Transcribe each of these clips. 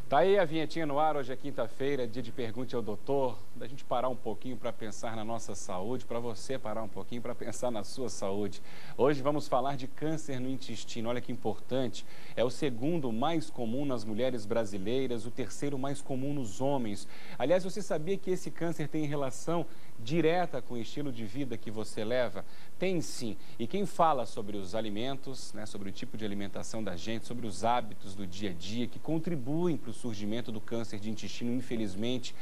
Tá aí a vinhetinha no ar, hoje é quinta-feira, dia de Pergunte ao Doutor, da gente parar um pouquinho para pensar na nossa saúde, para você parar um pouquinho para pensar na sua saúde. Hoje vamos falar de câncer no intestino, olha que importante, é o segundo mais comum nas mulheres brasileiras, o terceiro mais comum nos homens. Aliás, você sabia que esse câncer tem relação direta com o estilo de vida que você leva? Tem sim, e quem fala sobre os alimentos, sobre o tipo de alimentação da gente, sobre os hábitos do dia a dia que contribuem para o surgimento do câncer de intestino, infelizmente,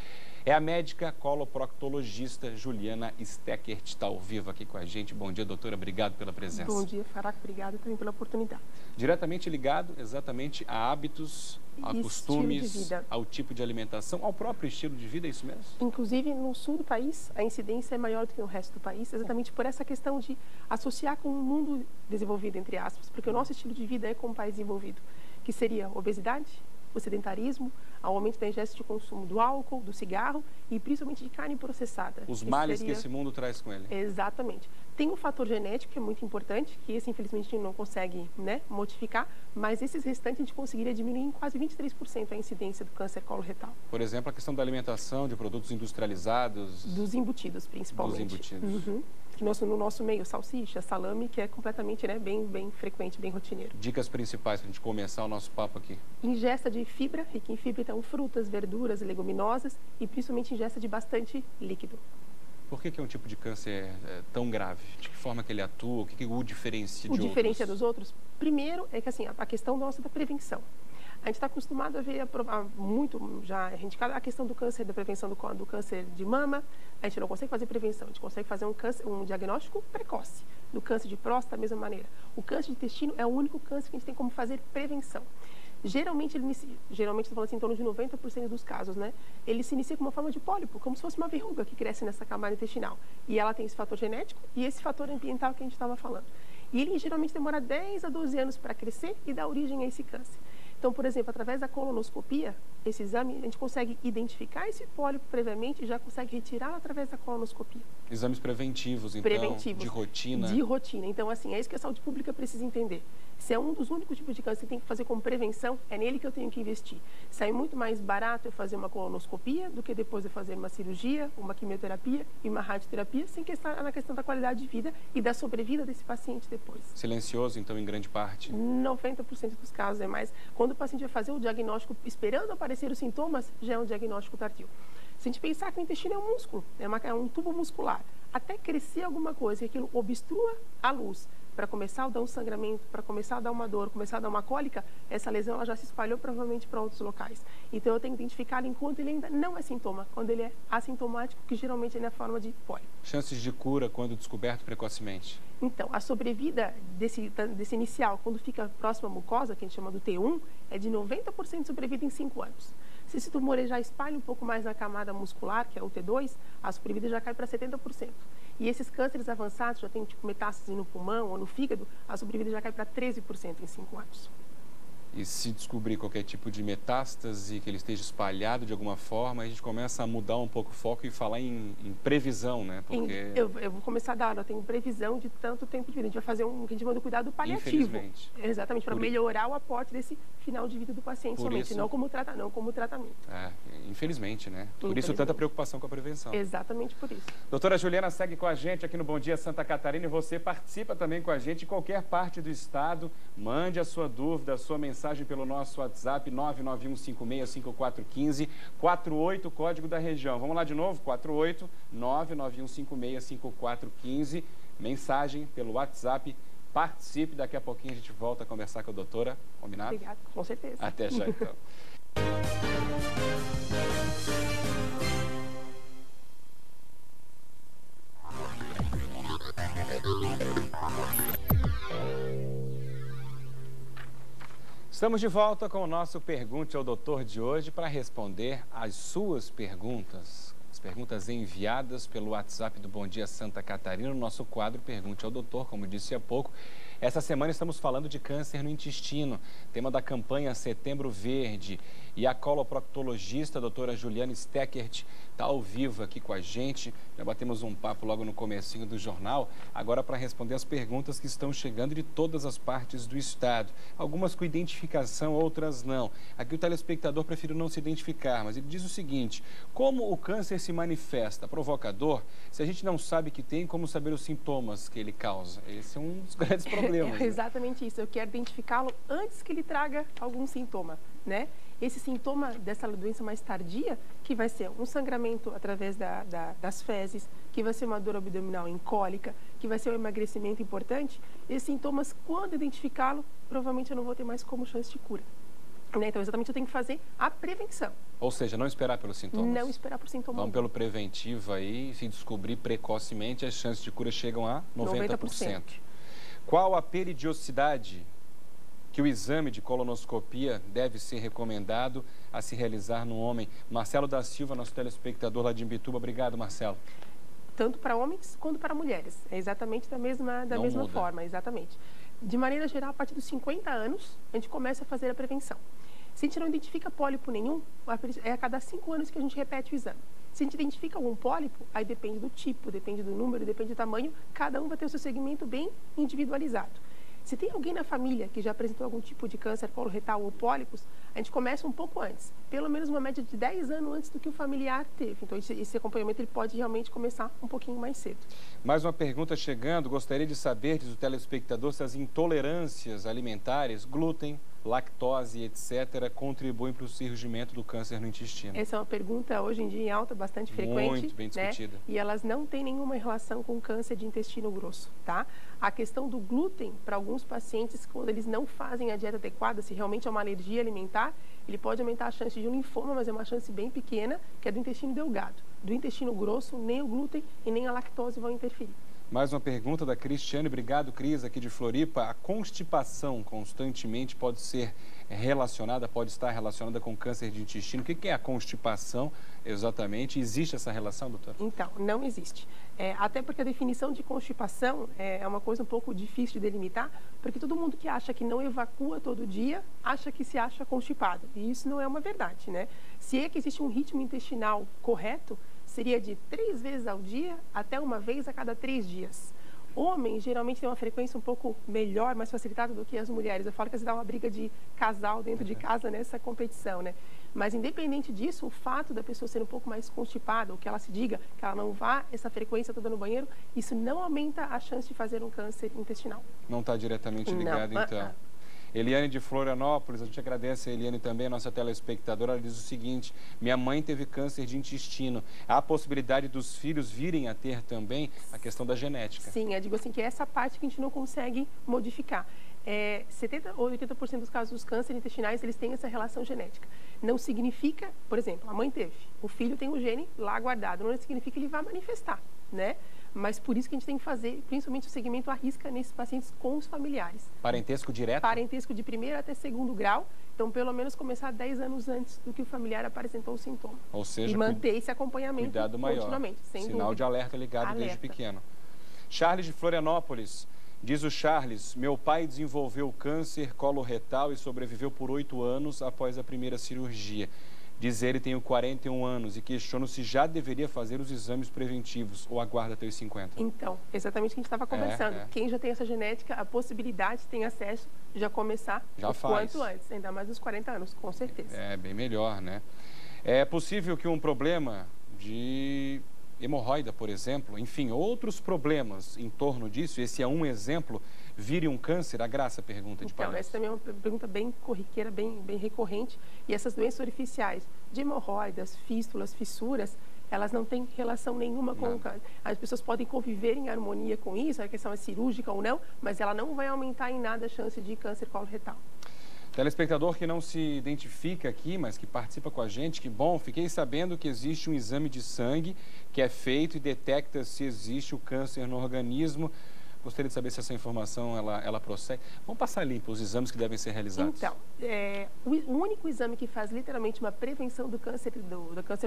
é a médica coloproctologista Juliana Steckert, está ao vivo aqui com a gente. Bom dia, doutora, obrigado pela presença. Bom dia, Faraco, obrigada também pela oportunidade. Diretamente ligado exatamente a hábitos, a costumes, ao tipo de alimentação, ao próprio estilo de vida, é isso mesmo? Inclusive, no sul do país, a incidência é maior do que no resto do país, exatamente por essa questão de associar com o mundo desenvolvido, entre aspas, porque o nosso estilo de vida é com o país desenvolvido, que seria obesidade, o sedentarismo, ao aumento da ingesta de consumo do álcool, do cigarro e principalmente de carne processada. Os males que esse mundo traz com ele. Exatamente. Tem um fator genético que é muito importante, que esse infelizmente a gente não consegue modificar, mas esses restantes a gente conseguiria diminuir em quase 23% a incidência do câncer coloretal. Por exemplo, a questão da alimentação, de produtos industrializados. Dos embutidos, principalmente. Dos embutidos. Uhum. Que no nosso meio, salsicha, salame, que é completamente bem frequente, bem rotineiro. Dicas principais para a gente começar o nosso papo aqui. Ingesta de fibra, rica em fibra, então frutas, verduras, leguminosas e principalmente ingesta de bastante líquido. Por que é um tipo de câncer tão grave? De que forma que ele atua? O que o diferencia de outros? O diferencia dos outros? Primeiro é que assim, a questão nossa da prevenção. A gente está acostumado a ver muito já indicado a questão do câncer, da prevenção do câncer de mama. A gente não consegue fazer prevenção, a gente consegue fazer um diagnóstico precoce. Do câncer de próstata, da mesma maneira. O câncer de intestino é o único câncer que a gente tem como fazer prevenção. Geralmente, estou falando assim, em torno de 90% dos casos, ele se inicia com uma forma de pólipo, como se fosse uma verruga que cresce nessa camada intestinal. E ela tem esse fator genético e esse fator ambiental que a gente estava falando. E ele geralmente demora 10 a 12 anos para crescer e dar origem a esse câncer. Então, por exemplo, através da colonoscopia, esse exame, a gente consegue identificar esse pólipo previamente e já consegue retirá-lo através da colonoscopia. Exames preventivos, então, de rotina. De rotina. Então, assim, é isso que a saúde pública precisa entender. Se é um dos únicos tipos de câncer que tem que fazer como prevenção, é nele que eu tenho que investir. Sai muito mais barato eu fazer uma colonoscopia do que depois eu fazer uma cirurgia, uma quimioterapia e uma radioterapia, sem estar na questão da qualidade de vida e da sobrevida desse paciente depois. Silencioso, então, em grande parte? 90% dos casos é mais. Quando o paciente vai fazer o diagnóstico, esperando aparecer os sintomas, já é um diagnóstico tardio. Se a gente pensar que o intestino é um músculo, é um tubo muscular, até crescer alguma coisa e aquilo obstrua a luz, para começar a dar um sangramento, para começar a dar uma dor, começar a dar uma cólica, essa lesão ela já se espalhou provavelmente para outros locais. Então eu tenho que identificar enquanto ele ainda não é sintoma, quando ele é assintomático, que geralmente ele é na forma de pólipo. Chances de cura quando descoberto precocemente? Então, a sobrevida desse inicial, quando fica próximo à mucosa, que a gente chama do T1, é de 90% de sobrevida em 5 anos. Se esse tumor já espalha um pouco mais na camada muscular, que é o T2, a sobrevida já cai para 70%. E esses cânceres avançados, já tem tipo metástase no pulmão ou no fígado, a sobrevida já cai para 13% em 5 anos. E se descobrir qualquer tipo de metástase, que ele esteja espalhado de alguma forma, a gente começa a mudar um pouco o foco e falar em previsão, né? Porque... Eu vou começar a dar, eu tenho previsão de tanto tempo de vida. A gente vai fazer um que a gente manda cuidado paliativo. Infelizmente. Exatamente, para melhorar o aporte desse final de vida do paciente somente, não como tratamento. Infelizmente, né? Por isso tanta preocupação com a prevenção. Exatamente por isso. Doutora Juliana segue com a gente aqui no Bom Dia Santa Catarina e você participa também com a gente em qualquer parte do estado. Mande a sua dúvida, a sua mensagem pelo nosso WhatsApp 991565415, 48, código da região. Vamos lá de novo, 48 991565415. Mensagem pelo WhatsApp. Participe, daqui a pouquinho a gente volta a conversar com a doutora. Combinado? Obrigada, com certeza. Até já, então. Estamos de volta com o nosso Pergunte ao Doutor de hoje para responder às suas perguntas. As perguntas enviadas pelo WhatsApp do Bom Dia Santa Catarina, no nosso quadro Pergunte ao Doutor, como disse há pouco. Essa semana estamos falando de câncer no intestino, tema da campanha Setembro Verde. E a coloproctologista, a doutora Juliane Steckert, está ao vivo aqui com a gente. Já batemos um papo logo no comecinho do jornal, agora para responder as perguntas que estão chegando de todas as partes do estado. Algumas com identificação, outras não. Aqui o telespectador prefere não se identificar, mas ele diz o seguinte: como o câncer se manifesta? Provocador? Se a gente não sabe que tem, como saber os sintomas que ele causa? Esse é um dos grandes problemas. É exatamente isso. Eu quero identificá-lo antes que ele traga algum sintoma, né? Esse sintoma dessa doença mais tardia, que vai ser um sangramento através das fezes, que vai ser uma dor abdominal em cólica, que vai ser um emagrecimento importante, esses sintomas, quando identificá-lo, provavelmente eu não vou ter mais como chance de cura. Né? Então, exatamente, eu tenho que fazer a prevenção. Ou seja, não esperar pelos sintomas. Não esperar por sintoma. Vamos pelo preventivo aí, se descobrir precocemente, as chances de cura chegam a 90%. Qual a periodicidade que o exame de colonoscopia deve ser recomendado a se realizar no homem? Marcelo da Silva, nosso telespectador lá de Imbituba. Obrigado, Marcelo. Tanto para homens quanto para mulheres. É exatamente da mesma forma, exatamente. De maneira geral, a partir dos 50 anos, a gente começa a fazer a prevenção. Se a gente não identifica pólipo nenhum, é a cada 5 anos que a gente repete o exame. Se a gente identifica algum pólipo, aí depende do tipo, depende do número, depende do tamanho, cada um vai ter o seu segmento bem individualizado. Se tem alguém na família que já apresentou algum tipo de câncer coloretal ou pólipos, a gente começa um pouco antes, pelo menos uma média de 10 anos antes do que o familiar teve. Então, esse acompanhamento ele pode realmente começar um pouquinho mais cedo. Mais uma pergunta chegando. Gostaria de saber, diz o telespectador, se as intolerâncias alimentares, glúten, lactose, etc., contribuem para o surgimento do câncer no intestino. Essa é uma pergunta hoje em dia em alta, bastante frequente. Muito bem discutida. Né? E elas não têm nenhuma relação com câncer de intestino grosso, tá? A questão do glúten, para alguns pacientes, quando eles não fazem a dieta adequada, se realmente é uma alergia alimentar, ele pode aumentar a chance de um linfoma, mas é uma chance bem pequena, que é do intestino delgado. Do intestino grosso, nem o glúten e nem a lactose vão interferir. Mais uma pergunta da Cristiane. Obrigado, Cris, aqui de Floripa. A constipação constantemente pode ser relacionada, pode estar relacionada com câncer de intestino. O que é a constipação exatamente? Existe essa relação, doutora? Então, não existe. Até porque a definição de constipação é uma coisa um pouco difícil de delimitar, porque todo mundo que acha que não evacua todo dia, acha que se acha constipado. E isso não é uma verdade, né? Se é que existe um ritmo intestinal correto, seria de 3 vezes ao dia até uma vez a cada 3 dias. Homens geralmente têm uma frequência um pouco melhor, mais facilitada do que as mulheres. Eu falo que às vezes dá uma briga de casal dentro de casa nessa competição, né? Mas independente disso, o fato da pessoa ser um pouco mais constipada, ou que ela se diga que ela não vá essa frequência toda no banheiro, isso não aumenta a chance de fazer um câncer intestinal. Não está diretamente ligado, então. Eliane de Florianópolis, a gente agradece a Eliane também, a nossa telespectadora. Ela diz o seguinte: minha mãe teve câncer de intestino. Há a possibilidade dos filhos virem a ter também a questão da genética? Sim, eu digo assim que é essa parte que a gente não consegue modificar. 70 ou 80% dos casos dos cânceres intestinais, eles têm essa relação genética. Não significa, por exemplo, a mãe teve, o filho tem o gene lá guardado, não significa que ele vai manifestar, né? Mas por isso que a gente tem que fazer, principalmente o segmento à risca nesses pacientes com os familiares. Parentesco direto? Parentesco de 1º até 2º grau. Então, pelo menos começar 10 anos antes do que o familiar apresentou o sintoma. Ou seja, e manter esse acompanhamento cuidado maior, continuamente, sem sinal dúvida. de alerta ligado desde pequeno. Charles de Florianópolis. Diz o Charles: meu pai desenvolveu câncer coloretal e sobreviveu por 8 anos após a primeira cirurgia. Diz ele, tenho 41 anos e questiono se já deveria fazer os exames preventivos ou aguarda até os 50. Então, exatamente o que a gente estava conversando. Quem já tem essa genética, a possibilidade de ter acesso, já começar o quanto antes, ainda mais nos 40 anos, com certeza. É bem melhor, né? É possível que um problema de hemorroida, por exemplo, enfim, outros problemas em torno disso, esse é um exemplo, vire um câncer? A Graça pergunta de palhaço. Então, essa também é uma pergunta bem corriqueira, bem recorrente. E essas doenças orificiais de hemorroidas, fístulas, fissuras, elas não têm relação nenhuma com o câncer. As pessoas podem conviver em harmonia com isso, a questão é cirúrgica ou não, mas ela não vai aumentar em nada a chance de câncer coloretal. Telespectador que não se identifica aqui, mas que participa com a gente, que bom, fiquei sabendo que existe um exame de sangue que é feito e detecta se existe o câncer no organismo. Gostaria de saber se essa informação ela procede. Vamos passar limpo os exames que devem ser realizados. Então, o único exame que faz literalmente uma prevenção do câncer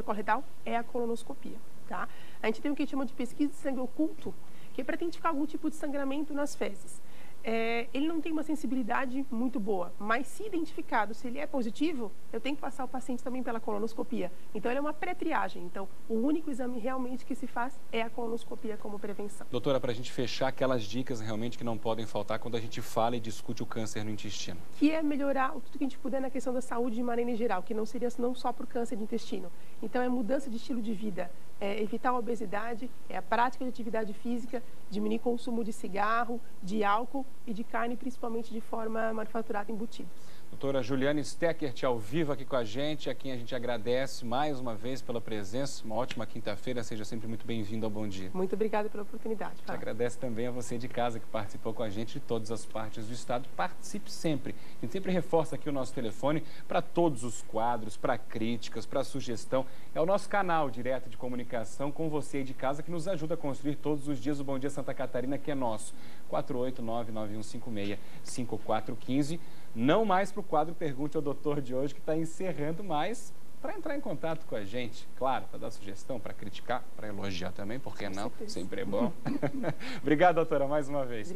coloretal é a colonoscopia, tá? A gente tem o que chama de pesquisa de sangue oculto, que é para identificar algum tipo de sangramento nas fezes. Ele não tem uma sensibilidade muito boa, mas se identificado, se ele é positivo, eu tenho que passar o paciente também pela colonoscopia. Então, ele é uma pré-triagem. Então, o único exame realmente que se faz é a colonoscopia como prevenção. Doutora, para a gente fechar, aquelas dicas realmente que não podem faltar quando a gente fala e discute o câncer no intestino. Que é melhorar tudo que a gente puder na questão da saúde de maneira geral, que não seria não só por câncer de intestino. Então, é mudança de estilo de vida, é evitar a obesidade, é a prática de atividade física, diminuir o consumo de cigarro, de álcool e de carne, principalmente de forma manufaturada, embutidos. Doutora Juliane Steckert, ao vivo aqui com a gente, a quem a gente agradece mais uma vez pela presença. Uma ótima quinta-feira, seja sempre muito bem-vindo ao Bom Dia. Muito obrigada pela oportunidade. A gente agradece também a você de casa que participou com a gente de todas as partes do estado. Participe sempre. A gente sempre reforça aqui o nosso telefone para todos os quadros, para críticas, para sugestão. É o nosso canal direto de comunicação com você aí de casa que nos ajuda a construir todos os dias o Bom Dia Santa Catarina, que é nosso. 489-9156-5415. Não mais para o quadro Pergunte ao Doutor de hoje, que está encerrando, mas para entrar em contato com a gente, claro, para dar sugestão, para criticar, para elogiar também, por que não? Sempre é bom. Obrigado, doutora, mais uma vez.